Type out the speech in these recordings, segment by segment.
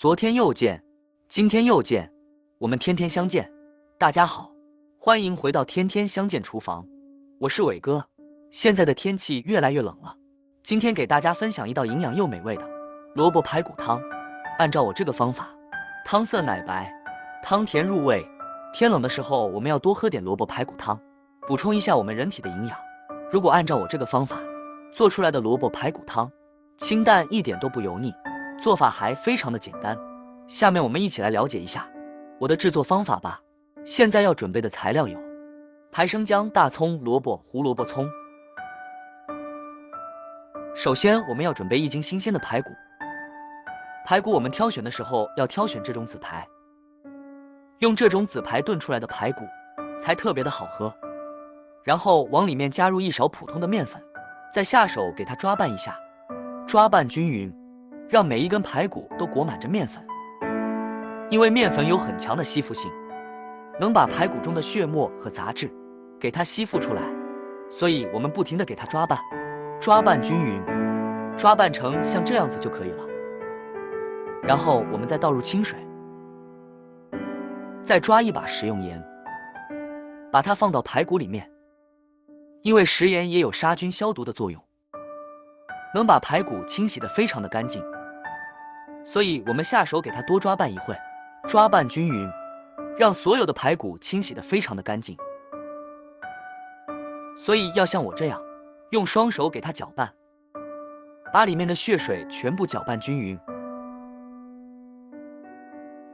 昨天又见，今天又见，我们天天相见。大家好，欢迎回到天天相见厨房，我是伟哥。现在的天气越来越冷了，今天给大家分享一道营养又美味的萝卜排骨汤。按照我这个方法，汤色奶白，汤甜入味。天冷的时候，我们要多喝点萝卜排骨汤，补充一下我们人体的营养。如果按照我这个方法做出来的萝卜排骨汤，清淡一点都不油腻，做法还非常的简单。下面我们一起来了解一下我的制作方法吧。现在要准备的材料有排生姜、大葱、萝卜、胡萝卜、葱。首先我们要准备1斤新鲜的排骨。排骨我们挑选的时候要挑选这种紫排，用这种紫排炖出来的排骨才特别的好喝。然后往里面加入1勺普通的面粉，再下手给它抓拌一下，抓拌均匀，让每一根排骨都裹满着面粉。因为面粉有很强的吸附性，能把排骨中的血沫和杂质给它吸附出来，所以我们不停地给它抓拌，抓拌均匀，抓拌成像这样子就可以了。然后我们再倒入清水，再抓一把食用盐，把它放到排骨里面。因为食盐也有杀菌消毒的作用，能把排骨清洗得非常的干净，所以我们下手给它多抓拌一会，抓拌均匀，让所有的排骨清洗得非常的干净。所以要像我这样，用双手给它搅拌，把里面的血水全部搅拌均匀，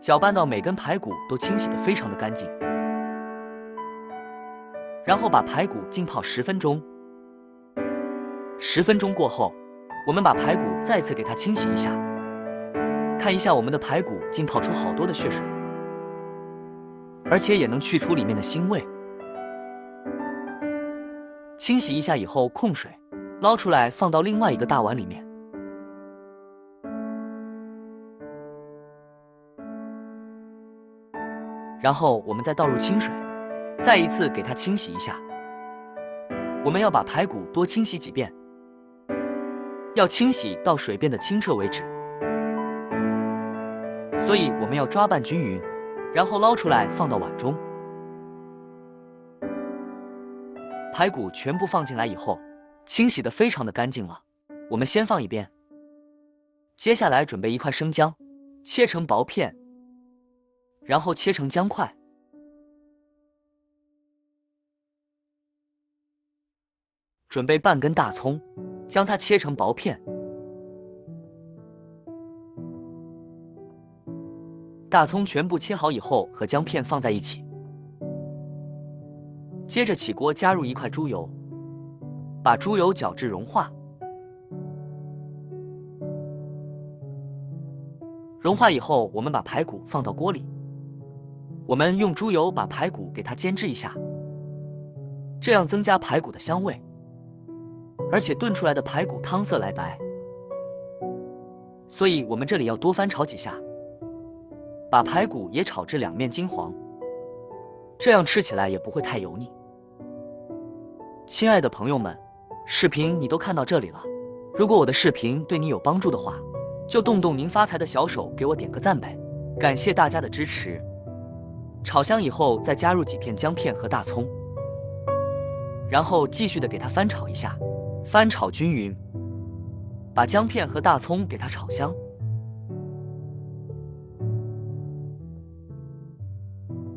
搅拌到每根排骨都清洗得非常的干净。然后把排骨浸泡10分钟。10分钟过后，我们把排骨再次给它清洗一下，看一下我们的排骨浸泡出好多的血水，而且也能去除里面的腥味。清洗一下以后控水，捞出来放到另外一个大碗里面。然后我们再倒入清水，再一次给它清洗一下。我们要把排骨多清洗几遍，要清洗到水变得清澈为止。所以我们要抓拌均匀，然后捞出来放到碗中。排骨全部放进来以后，清洗得非常的干净了，我们先放一边。接下来准备1块生姜，切成薄片，然后切成姜块。准备半根大葱，将它切成薄片。大葱全部切好以后，和姜片放在一起。接着起锅加入1块猪油，把猪油搅至融化。融化以后，我们把排骨放到锅里。我们用猪油把排骨给它煎制一下，这样增加排骨的香味，而且炖出来的排骨汤色来白。所以我们这里要多翻炒几下，把排骨也炒至两面金黄，这样吃起来也不会太油腻。亲爱的朋友们，视频你都看到这里了，如果我的视频对你有帮助的话，就动动您发财的小手给我点个赞呗，感谢大家的支持。炒香以后再加入几片姜片和大葱，然后继续的给它翻炒一下，翻炒均匀，把姜片和大葱给它炒香。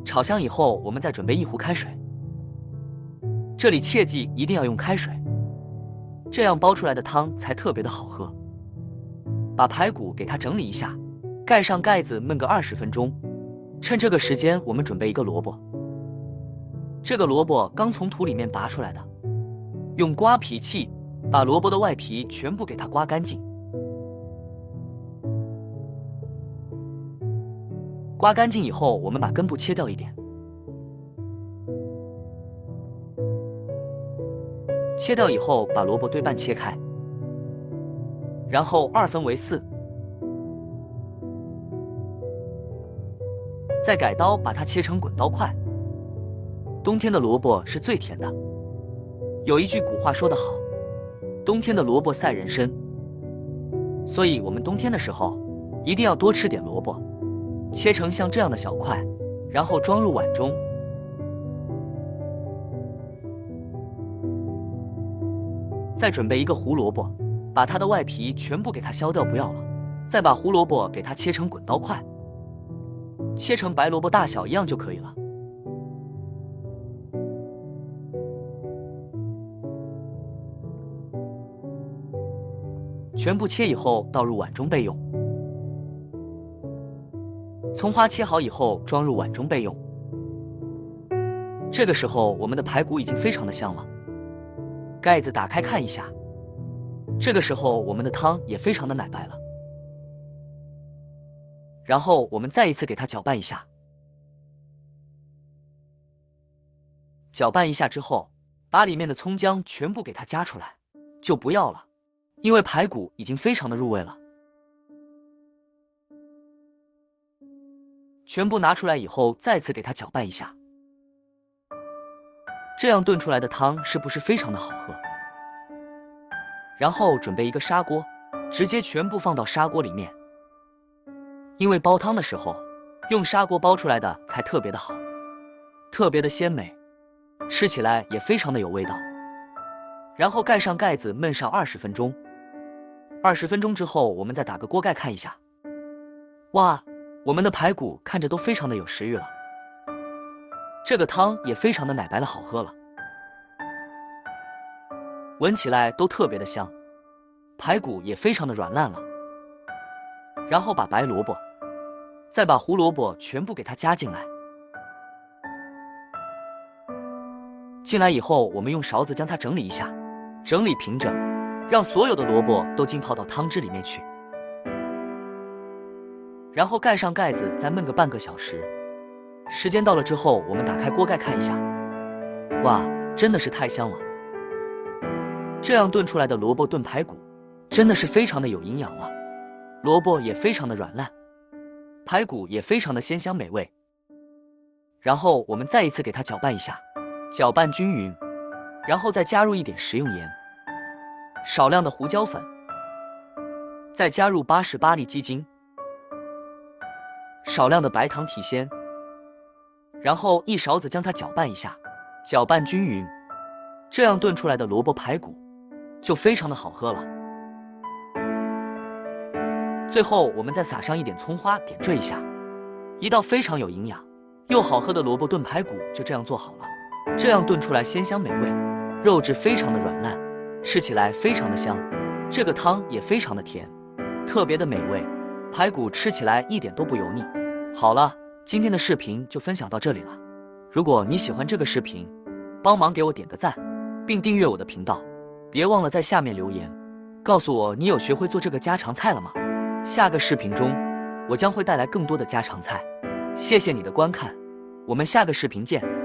炒香以后，我们再准备1壶开水，这里切记一定要用开水，这样煲出来的汤才特别的好喝。把排骨给它整理一下，盖上盖子焖个20分钟。趁这个时间，我们准备一个萝卜，这个萝卜刚从土里面拔出来的，用刮皮器把萝卜的外皮全部给它刮干净。刮干净以后，我们把根部切掉一点，切掉以后把萝卜对半切开，然后2分为4，再改刀把它切成滚刀块。冬天的萝卜是最甜的，有一句古话说得好，冬天的萝卜赛人参。所以我们冬天的时候一定要多吃点萝卜，切成像这样的小块，然后装入碗中。再准备一个胡萝卜，把它的外皮全部给它削掉，不要了。再把胡萝卜给它切成滚刀块，切成白萝卜大小一样就可以了。全部切以后倒入碗中备用。葱花切好以后装入碗中备用。这个时候我们的排骨已经非常的香了。盖子打开看一下，这个时候我们的汤也非常的奶白了。然后我们再一次给它搅拌一下。搅拌一下之后，把里面的葱姜全部给它加出来，就不要了，因为排骨已经非常的入味了。全部拿出来以后，再次给它搅拌一下。这样炖出来的汤是不是非常的好喝？然后准备一个砂锅，直接全部放到砂锅里面。因为煲汤的时候，用砂锅煲出来的才特别的好，特别的鲜美，吃起来也非常的有味道。然后盖上盖子焖上20分钟。20分钟之后，我们再打个锅盖看一下。哇，我们的排骨看着都非常的有食欲了。这个汤也非常的奶白了，好喝了，闻起来都特别的香，排骨也非常的软烂了。然后把白萝卜，再把胡萝卜全部给它加进来。进来以后，我们用勺子将它整理一下，整理平整，让所有的萝卜都浸泡到汤汁里面去。然后盖上盖子，再焖个半个小时。时间到了之后，我们打开锅盖看一下，哇，真的是太香了！这样炖出来的萝卜炖排骨，真的是非常的有营养了。萝卜也非常的软烂，排骨也非常的鲜香美味。然后我们再一次给它搅拌一下，搅拌均匀，然后再加入一点食用盐，少量的胡椒粉，再加入88粒鸡精，少量的白糖提鲜，然后一勺子将它搅拌一下，搅拌均匀。这样炖出来的萝卜排骨就非常的好喝了。最后我们再撒上一点葱花，点缀一下，一道非常有营养又好喝的萝卜炖排骨就这样做好了。这样炖出来鲜香美味，肉质非常的软烂，吃起来非常的香。这个汤也非常的甜，特别的美味，排骨吃起来一点都不油腻。好了，今天的视频就分享到这里了。如果你喜欢这个视频，帮忙给我点个赞，并订阅我的频道。别忘了在下面留言，告诉我你有学会做这个家常菜了吗？下个视频中，我将会带来更多的家常菜。谢谢你的观看，我们下个视频见。